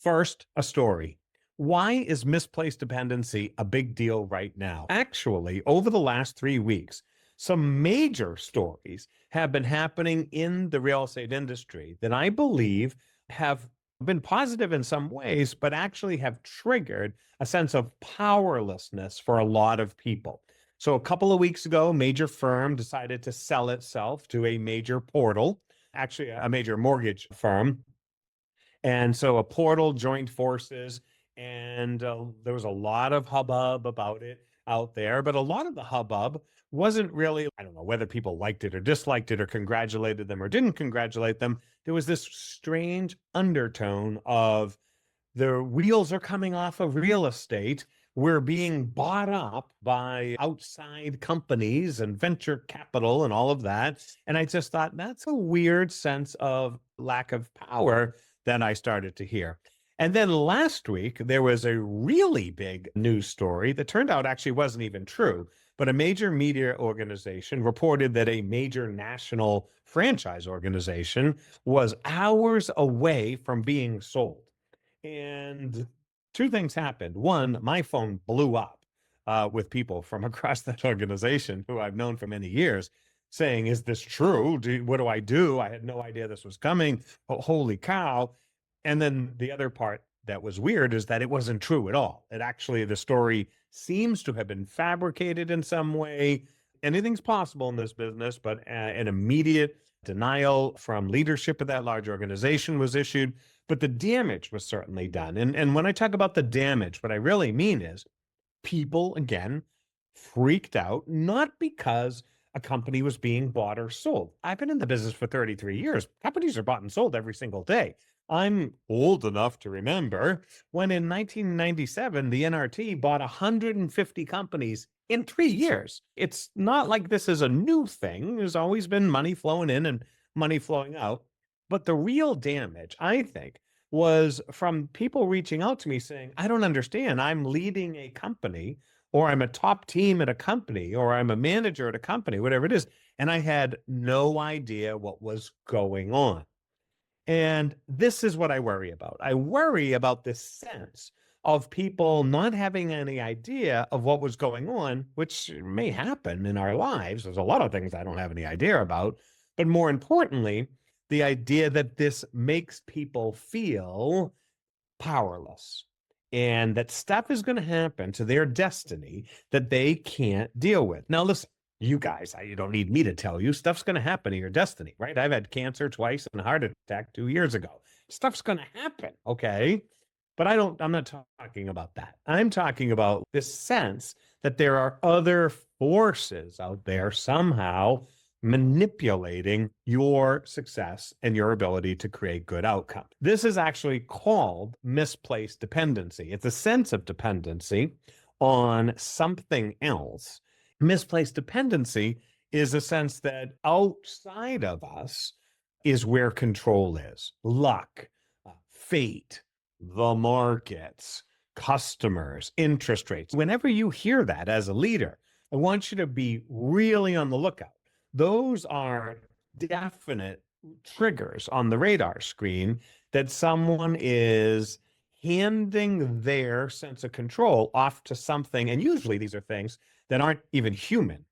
First, a story. Why is misplaced dependency a big deal right now? Actually, over the last 3 weeks, some major stories have been happening in the real estate industry that I believe have been positive in some ways, but actually have triggered a sense of powerlessness for a lot of people. So, a couple of weeks ago, a major firm decided to sell itself to a major portal, actually, a major mortgage firm, and so a portal joined forces, and there was a lot of hubbub about it out there. But a lot of the hubbub wasn't really, I don't know whether people liked it or disliked it or congratulated them or didn't congratulate them. There was this strange undertone of the wheels are coming off of real estate. We're being bought up by outside companies and venture capital and all of that. And I just thought that's a weird sense of lack of power that I started to hear. And then last week, there was a really big news story that turned out actually wasn't even true. But a major media organization reported that a major national franchise organization was hours away from being sold. And two things happened. One, my phone blew up with people from across that organization who I've known for many years saying, "Is this true? What do I do? I had no idea this was coming. Holy cow." And then the other part that was weird is that it wasn't true at all. It actually, the story seems to have been fabricated in some way. Anything's possible in this business, but an immediate denial from leadership of that large organization was issued. But the damage was certainly done. And when I talk about the damage, what I really mean is people, again, freaked out, not because a company was being bought or sold. I've been in the business for 33 years. Companies are bought and sold every single day. I'm old enough to remember when in 1997, the NRT bought 150 companies in 3 years. It's not like this is a new thing. There's always been money flowing in and money flowing out. But the real damage, I think, was from people reaching out to me saying, I don't understand. I'm leading a company, or I'm a top team at a company, or I'm a manager at a company, whatever it is. And I had no idea what was going on. And this is what I worry about. I worry about this sense of people not having any idea of what was going on, which may happen in our lives. There's a lot of things I don't have any idea about. But more importantly, the idea that this makes people feel powerless and that stuff is going to happen to their destiny that they can't deal with. Now, listen, you guys, you don't need me to tell you, stuff's going to happen to your destiny, right? I've had cancer twice and a heart attack 2 years ago. Stuff's going to happen, okay? But I'm not talking about that. I'm talking about this sense that there are other forces out there somehow manipulating your success and your ability to create good outcomes. This is actually called misplaced dependency. It's a sense of dependency on something else. Misplaced dependency is a sense that outside of us is where control is. Luck, fate, the markets, customers, interest rates. Whenever you hear that as a leader, I want you to be really on the lookout. Those are definite triggers on the radar screen that someone is handing their sense of control off to something. And usually these are things that aren't even human.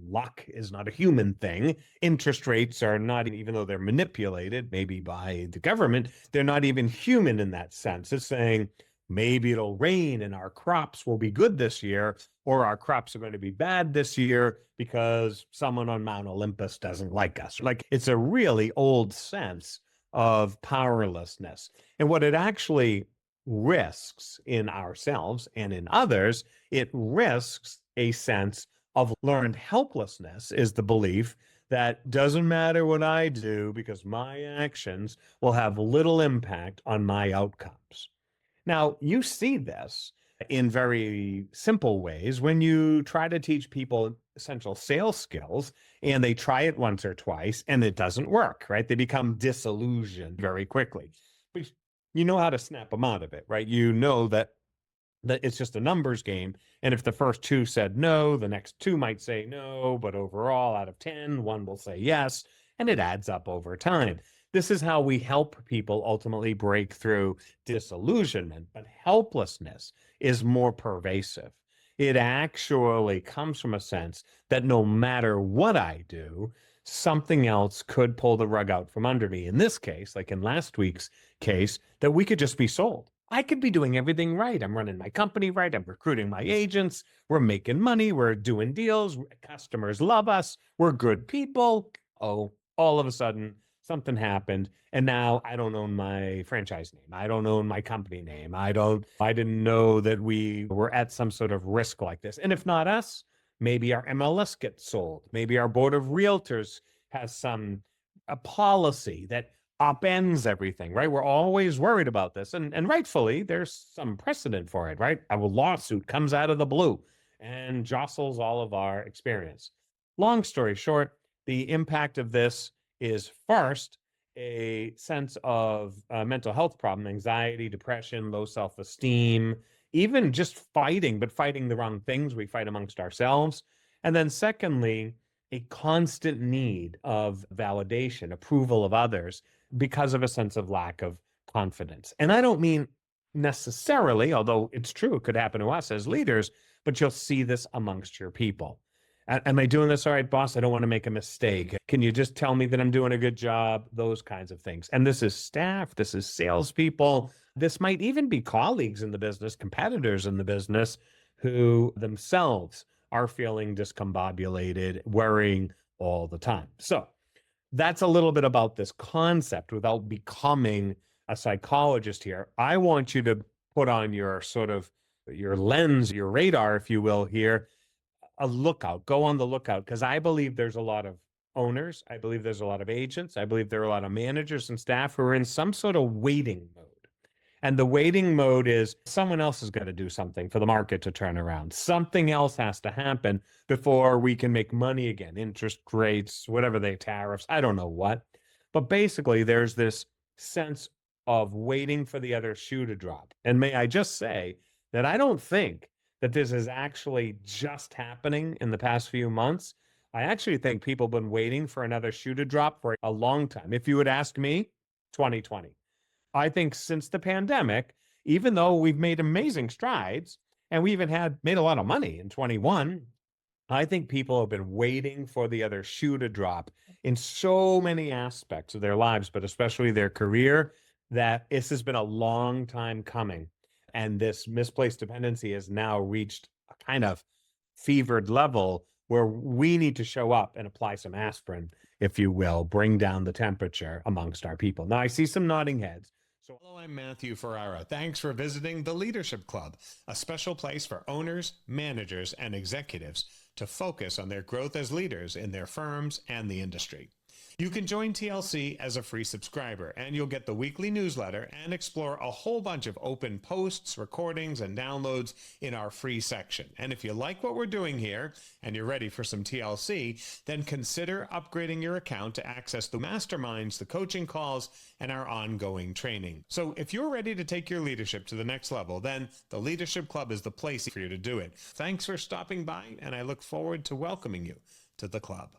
Luck is not a human thing. Interest rates are not, even though they're manipulated, maybe by the government, they're not even human in that sense. It's saying, maybe it'll rain and our crops will be good this year, or our crops are going to be bad this year because someone on Mount Olympus doesn't like us. Like, it's a really old sense of powerlessness. And what it actually risks in ourselves and in others, it risks a sense of learned helplessness, is the belief that doesn't matter what I do because my actions will have little impact on my outcomes. Now, you see this in very simple ways when you try to teach people essential sales skills and they try it once or twice and it doesn't work, right? They become disillusioned very quickly. But you know how to snap them out of it, right? You know that it's just a numbers game. And if the first two said no, the next two might say no, but overall out of 10, one will say yes, and it adds up over time. This is how we help people ultimately break through disillusionment, but helplessness is more pervasive. It actually comes from a sense that no matter what I do, something else could pull the rug out from under me. In this case, like in last week's case, that we could just be sold. I could be doing everything right. I'm running my company right. I'm recruiting my agents. We're making money. We're doing deals. Customers love us. We're good people. Oh, all of a sudden, something happened. And now I don't own my franchise name. I don't own my company name. I didn't know that we were at some sort of risk like this. And if not us, maybe our MLS gets sold. Maybe our board of realtors has a policy that upends everything, right? We're always worried about this. And rightfully, there's some precedent for it, right? A lawsuit comes out of the blue and jostles all of our experience. Long story short, the impact of this is first a sense of mental health problem, anxiety, depression, low self-esteem, even just fighting, but fighting the wrong things. We fight amongst ourselves. And then secondly, a constant need of validation, approval of others because of a sense of lack of confidence. And I don't mean necessarily, although it's true, it could happen to us as leaders, but you'll see this amongst your people. Am I doing this all right, boss? I don't want to make a mistake. Can you just tell me that I'm doing a good job? Those kinds of things. And this is staff, this is salespeople. This might even be colleagues in the business, competitors in the business who themselves are feeling discombobulated, worrying all the time. So that's a little bit about this concept without becoming a psychologist here. I want you to put on your sort of your lens, your radar, if you will, here, a lookout. Go on the lookout because I believe there's a lot of owners. I believe there's a lot of agents. I believe there are a lot of managers and staff who are in some sort of waiting mode. And the waiting mode is someone else is going to do something for the market to turn around. Something else has to happen before we can make money again. Interest rates, whatever they tariffs, I don't know what. But basically, there's this sense of waiting for the other shoe to drop. And may I just say that I don't think that this is actually just happening in the past few months. I actually think people have been waiting for another shoe to drop for a long time. If you would ask me, 2020. I think since the pandemic, even though we've made amazing strides and we even made a lot of money in 21, I think people have been waiting for the other shoe to drop in so many aspects of their lives, but especially their career, that this has been a long time coming. And this misplaced dependency has now reached a kind of fevered level where we need to show up and apply some aspirin, if you will, bring down the temperature amongst our people. Now, I see some nodding heads. So, hello, I'm Matthew Ferrara. Thanks for visiting the Leadership Club, a special place for owners, managers, and executives to focus on their growth as leaders in their firms and the industry. You can join TLC as a free subscriber, and you'll get the weekly newsletter and explore a whole bunch of open posts, recordings, and downloads in our free section. And if you like what we're doing here and you're ready for some TLC, then consider upgrading your account to access the masterminds, the coaching calls, and our ongoing training. So if you're ready to take your leadership to the next level, then the Leadership Club is the place for you to do it. Thanks for stopping by, and I look forward to welcoming you to the club.